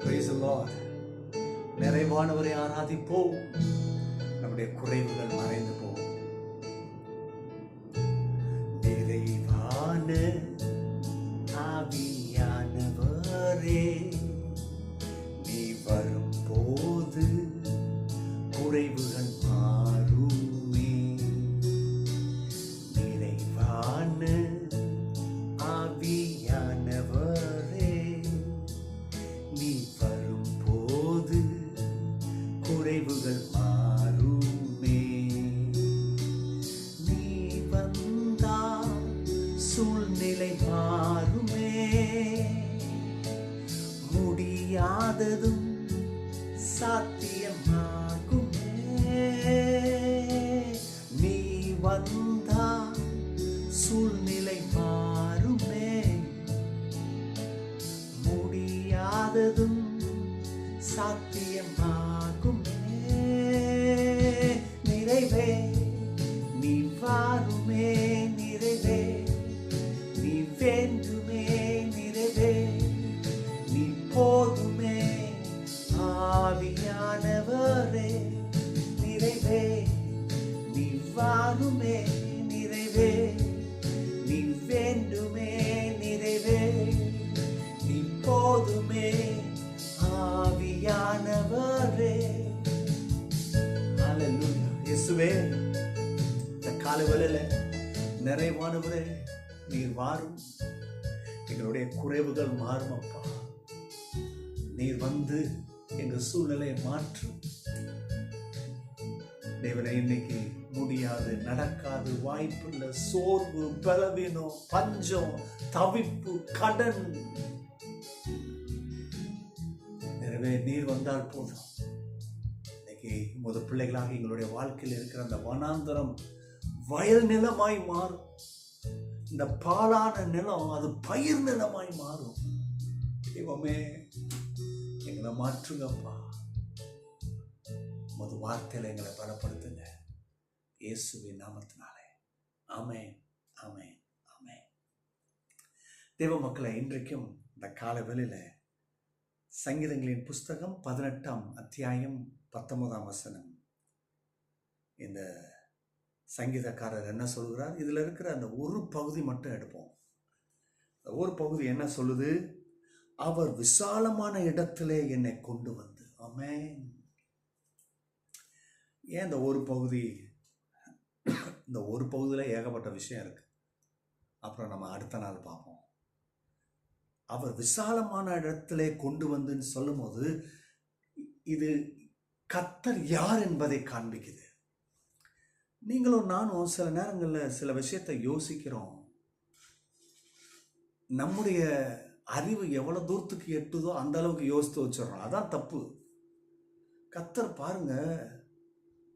Praise the Lord. நிறைவானவரை ஆராதிப்போம். நம்முடைய குறைவுகள் மறைந்து போகும். நிறைவான ஆவியானவரே, நீ வரும்போது குறைவுகள் மாறுமே. நிறைவான ஆவியானவரே, நீ வரும்போது குறைவுகள் மாறுமே. நீ வந்தால் சூழ்நிலை மாறுமே. முடியாததும் சாத்தியமாகுமே. நீ வந்தால் சூழ்நிலை மாறுமே. முடியாததும் சாத்தியமாகுமே. நிறைவே நீ வாருமே. நிறைவே நீ வேண்டுமே. நிறைவே நீ போதுமே. ஆவியானவரே, நிறைவே நீ வாருமே. நிறைவே நீ வேண்டுமே. நிறைவே நீ போதுமே. ஆவியானவரே. ஹல்லேலூயா. இயேசுவே, இந்த காலைவேளையில நிறைவானவரே, நீர் வாரும். எங்களுடைய குறைவுகள் மாறும் அப்பா. நீர் வந்து எங்க சூழ்நிலையை மாற்றும் தேவனை. இன்னைக்கு முடியாது, நடக்காது, வாய்ப்பு இல்லை, சோர்வு, பலவீனம், பஞ்சம், தவிப்பு, கடன், எனவே நீர் வந்தால் போதும். இன்னைக்கு முதல் பிள்ளைகளாக எங்களுடைய வாழ்க்கையில் இருக்கிற அந்த வனாந்தரம் வயல் நிலமாய் மாறும். இந்த பாலான நிலம் அது பயிர் நிலமாய் மாறும். தெய்வமே, எங்களை மாற்றுங்கப்பா. உமது வார்த்தையில எங்களை பலப்படுத்துங்க. இயேசுவின் நாமத்தினாலே. ஆமென், ஆமென், ஆமென். தேவ மக்களை, இன்றைக்கும் இந்த கால வேளையில சங்கீதங்களின் புஸ்தகம் 18ஆம் அத்தியாயம் 19ஆம் வசனம். இந்த சங்கீதக்காரர் என்ன சொல்கிறார்? இதுல இருக்கிற அந்த ஒரு பகுதி மட்டும் எடுப்போம். ஒரு பகுதி என்ன சொல்லுது? அவர் விசாலமான இடத்திலே என்னை கொண்டு வந்து. ஆமென். ஏன் இந்த ஒரு பகுதி? இந்த ஒரு பகுதியில் ஏகப்பட்ட விஷயம் இருக்கு. அப்புறம் நம்ம அடுத்த நாள் பார்ப்போம். அவர் விசாலமான இடத்திலே கொண்டு வந்துன்னு சொல்லும் போது இது கர்த்தர் யார் என்பதை காண்பிக்குது. நீங்களும் நானும் சில நேரங்களில் சில விஷயத்தை யோசிக்கிறோம். நம்முடைய அறிவு எவ்வளவு தூரத்துக்கு எட்டுதோ அந்த அளவுக்கு யோசித்து வச்சிடறோம். அதான் தப்பு. கர்த்தர் பாருங்க,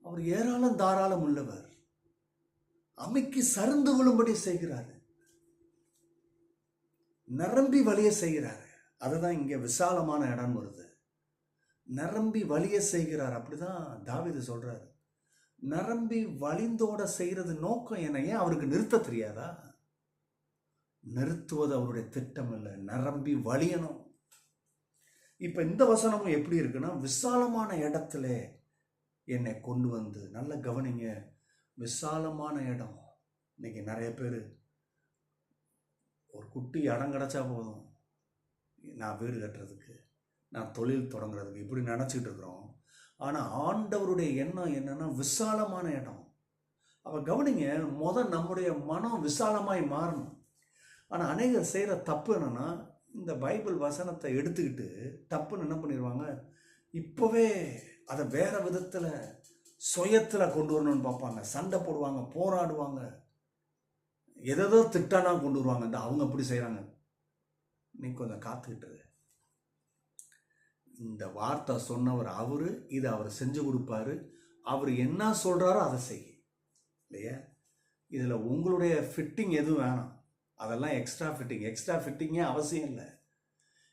அவர் ஏராளம் தாராளம் உள்ளவர். அமைக்கு சருந்து விழும்படி செய்கிறாரு, நிரம்பி வழிய செய்கிறாரு. அதுதான் இங்க விசாலமான இடம் வருது. நிரம்பி வழிய செய்கிறார். அப்படிதான் தாவீது சொல்றாரு. நிரம்பி வழிந்தோட செய்யறது நோக்கம் என்ன? ஏன் அவருக்கு நிறுத்த தெரியாதா? நிறுத்துவது அவருடைய திட்டம் இல்லை, நிரம்பி வழியணும். இப்ப இந்த வசனமும் எப்படி இருக்குன்னா, விசாலமான இடத்துல என்னை கொண்டு வந்து. நல்ல கவனிங்க, விசாலமான இடம். இன்னைக்கு நிறைய பேர் ஒரு குட்டி இடம் கிடைச்சா போதும், நான் வீடு கட்டுறதுக்கு, நான் தொழில் தொடங்குறதுக்கு, இப்படி நினச்சிட்டு இருக்கிறோம். ஆனால் ஆண்டவருடைய எண்ணம் என்னன்னா விசாலமான இடம். அப்போ கவனிங்க, நம்முடைய மனம் விசாலமாய் மாறணும். ஆனால் அநேகர் செய்கிற தப்பு என்னன்னா, இந்த பைபிள் வசனத்தை எடுத்துக்கிட்டு தப்புன்னு என்ன பண்ணிடுவாங்க, இப்போவே அதை வேற விதத்தில் சுயத்தில் கொண்டு வரணும்னு பார்ப்பாங்க. சண்டை போடுவாங்க, போராடுவாங்க, எதோ திட்டானா கொண்டு வருவாங்க. இந்த அவங்க அப்படி செய்கிறாங்க. நீ கொஞ்சம் காத்துக்கிட்டு, இந்த வார்த்தை சொன்னவர் அவரு, இதை அவர் செஞ்சு கொடுப்பாரு. அவர் என்ன சொல்றாரோ அதை செய்ய. இல்லையா? இதில் உங்களுடைய ஃபிட்டிங் எதுவும் வேணாம். அதெல்லாம் எக்ஸ்ட்ரா ஃபிட்டிங்கே அவசியம் இல்லை.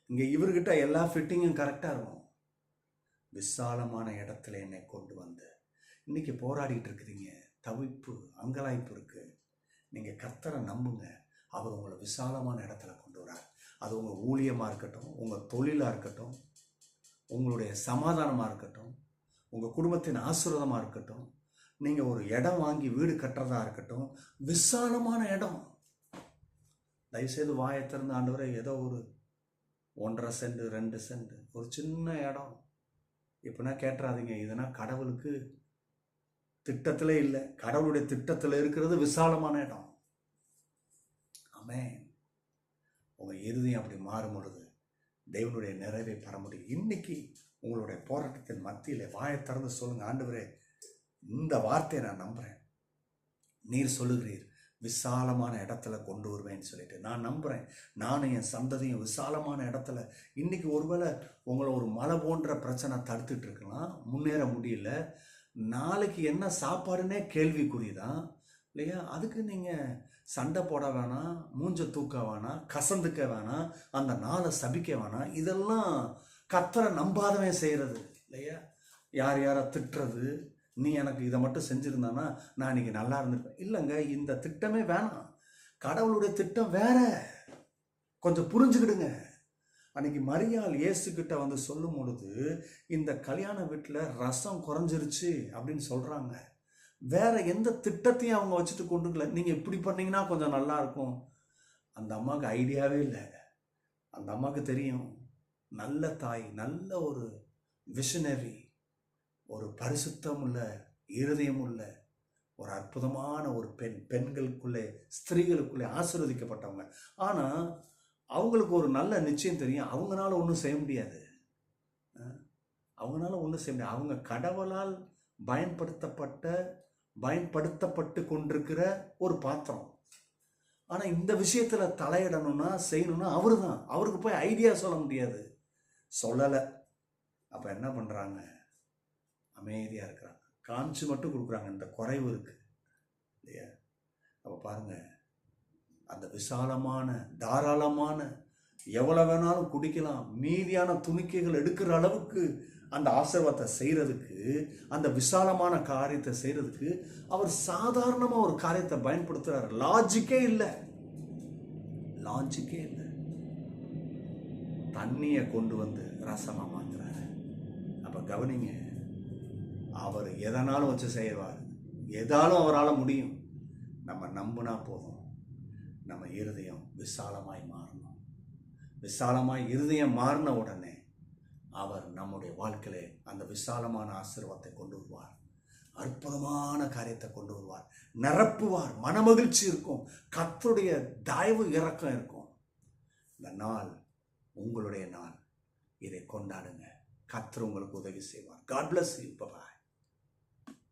இங்கே இவர்கிட்ட எல்லா ஃபிட்டிங்கும் கரெக்டாக இருக்கும். விசாலமான இடத்துல என்னை கொண்டு வந்து. இன்னைக்கு போராடிட்டு இருக்கிறீங்க, தவிப்பு, அங்கலாய்ப்பு இருக்கு. நீங்கள் கர்த்தரை நம்புங்க, அவர் உங்களை விசாலமான இடத்துல கொண்டு வரார். அது உங்கள் ஊழியமாக இருக்கட்டும், உங்கள் தொழிலாக இருக்கட்டும், உங்களுடைய சமாதானமாக இருக்கட்டும், உங்கள் குடும்பத்தின் ஆசீர்வாதமாக இருக்கட்டும், நீங்கள் ஒரு இடம் வாங்கி வீடு கட்டுறதா இருக்கட்டும், விசாலமான இடம். தயவுசெய்து வாயை திறந்து ஆண்டவரே ஏதோ ஒரு 1.5 சென்ட் 2 சென்ட் ஒரு சின்ன இடம் இப்போனா கேட்டுறாதீங்க. இதுனா கடவுளுக்கு திட்டத்திலே இல்லை. கடவுளுடைய திட்டத்தில் இருக்கிறது விசாலமான இடம். ஆமென். உங்கள் இருதயம் அப்படி மாறும் பொழுது தேவனுடைய நிறைவை பெற முடியும். இன்னைக்கு உங்களுடைய போராட்டத்தின் மத்தியில் வாயை திறந்து சொல்லுங்க, ஆண்டவரே இந்த வார்த்தையை நான் நம்புகிறேன். நீர் சொல்லுகிறீர் விசாலமான இடத்துல கொண்டு வருவேன்னு சொல்லிட்டு நான் நம்புகிறேன். நானும் என் சந்ததியும் விசாலமான இடத்துல. இன்னைக்கு ஒருவேளை உங்களை ஒரு மலை போன்ற பிரச்சனை தடுத்துட்டு இருக்கலாம், முன்னேற முடியல. நாளைக்கு என்ன சாப்பாடுன்னே கேள்விக்குறிதான் இல்லையா? அதுக்கு நீங்கள் சண்டை போட வேணாம், மூஞ்ச தூக்க வேணாம், கசந்துக்க வேணாம், அந்த நாளை சபிக்க வேணாம். இதெல்லாம் கர்த்தரை நம்பாதவன் செய்கிறது இல்லையா? யார் யாரை திட்டுறது, நீ எனக்கு இதை மட்டும் செஞ்சுருந்தானா நான் இன்னைக்கு நல்லா இருந்திருப்பேன். இல்லைங்க, இந்த திட்டமே வேணாம். கடவுளுடைய திட்டம் வேற. கொஞ்சம் புரிஞ்சுக்கிடுங்க. அன்னைக்கு மரியாள் இயேசுக்கிட்ட வந்து சொல்லும் பொழுது இந்த கல்யாண வீட்டில் ரசம் குறைஞ்சிருச்சு அப்படின்னு சொல்கிறாங்க. வேற எந்த திட்டத்தையும் அவங்க வச்சுட்டு கொண்டுக்கல. நீங்கள் இப்படி பண்ணீங்கன்னா கொஞ்சம் நல்லா இருக்கும். அந்த அம்மாவுக்கு ஐடியாவே இல்லை. அந்த அம்மாவுக்கு தெரியும், நல்ல தாய், நல்ல ஒரு விஷனரி, ஒரு பரிசுத்தம் உள்ள இருதயம் உள்ள ஒரு அற்புதமான ஒரு பெண்களுக்குள்ளே ஸ்திரீகளுக்குள்ளே ஆசீர்வதிக்கப்பட்டவங்க. ஆனால் அவங்களுக்கு ஒரு நல்ல நிச்சயம் தெரியும், அவங்களால ஒன்றும் செய்ய முடியாது. அவங்களால ஒன்றும் செய்ய முடியாது. அவங்க கடவுளால் பயன்படுத்தப்பட்டு கொண்டிருக்கிற ஒரு பாத்திரம். ஆனால் இந்த விஷயத்தில் தலையிடணும்னா செய்யணும்னா அவரு தான். அவருக்கு போய் ஐடியா சொல்ல முடியாது. சொல்லலை. அப்போ என்ன பண்ணுறாங்க? அமைதியாக இருக்கிறாங்க. காமிச்சு மட்டும் கொடுக்குறாங்க, இந்த குறைவு இருக்கு இல்லையா? அப்போ பாருங்க, அந்த விசாலமான தாராளமான எவ்வளோ வேணாலும் குடிக்கலாம், மீதியான துணிக்கைகள் எடுக்கிற அளவுக்கு அந்த ஆசீர்வாதத்தை செய்கிறதுக்கு, அந்த விசாலமான காரியத்தை செய்கிறதுக்கு அவர் சாதாரணமாக ஒரு காரியத்தை பயன்படுத்துகிறார். லாஜிக்கே இல்லை. தண்ணியை கொண்டு வந்து ரசமாக மாற்றுறாரு. அப்போ கவனிங்க, அவர் எதனாலும் வச்சு செய்வார். எதாலும் அவரால் முடியும். நம்ம நம்பினா போதும். நம்ம இருதயம் விசாலமாய் மாறணும். விசாலமாய் இருதயம் மாறின உடனே அவர் நம்முடைய வாழ்க்கையிலே அந்த விசாலமான ஆசீர்வாதத்தை கொண்டு வருவார். அற்புதமான காரியத்தை கொண்டு வருவார். நிரப்புவார். மனமகிழ்ச்சி இருக்கும். கர்த்தருடைய தயவு இரக்கம் இருக்கும். இந்த நாள் உங்களுடைய நாள். இதை கொண்டாடுங்க. கர்த்தர் உங்களுக்கு உதவி செய்வார். God bless you. Bye bye.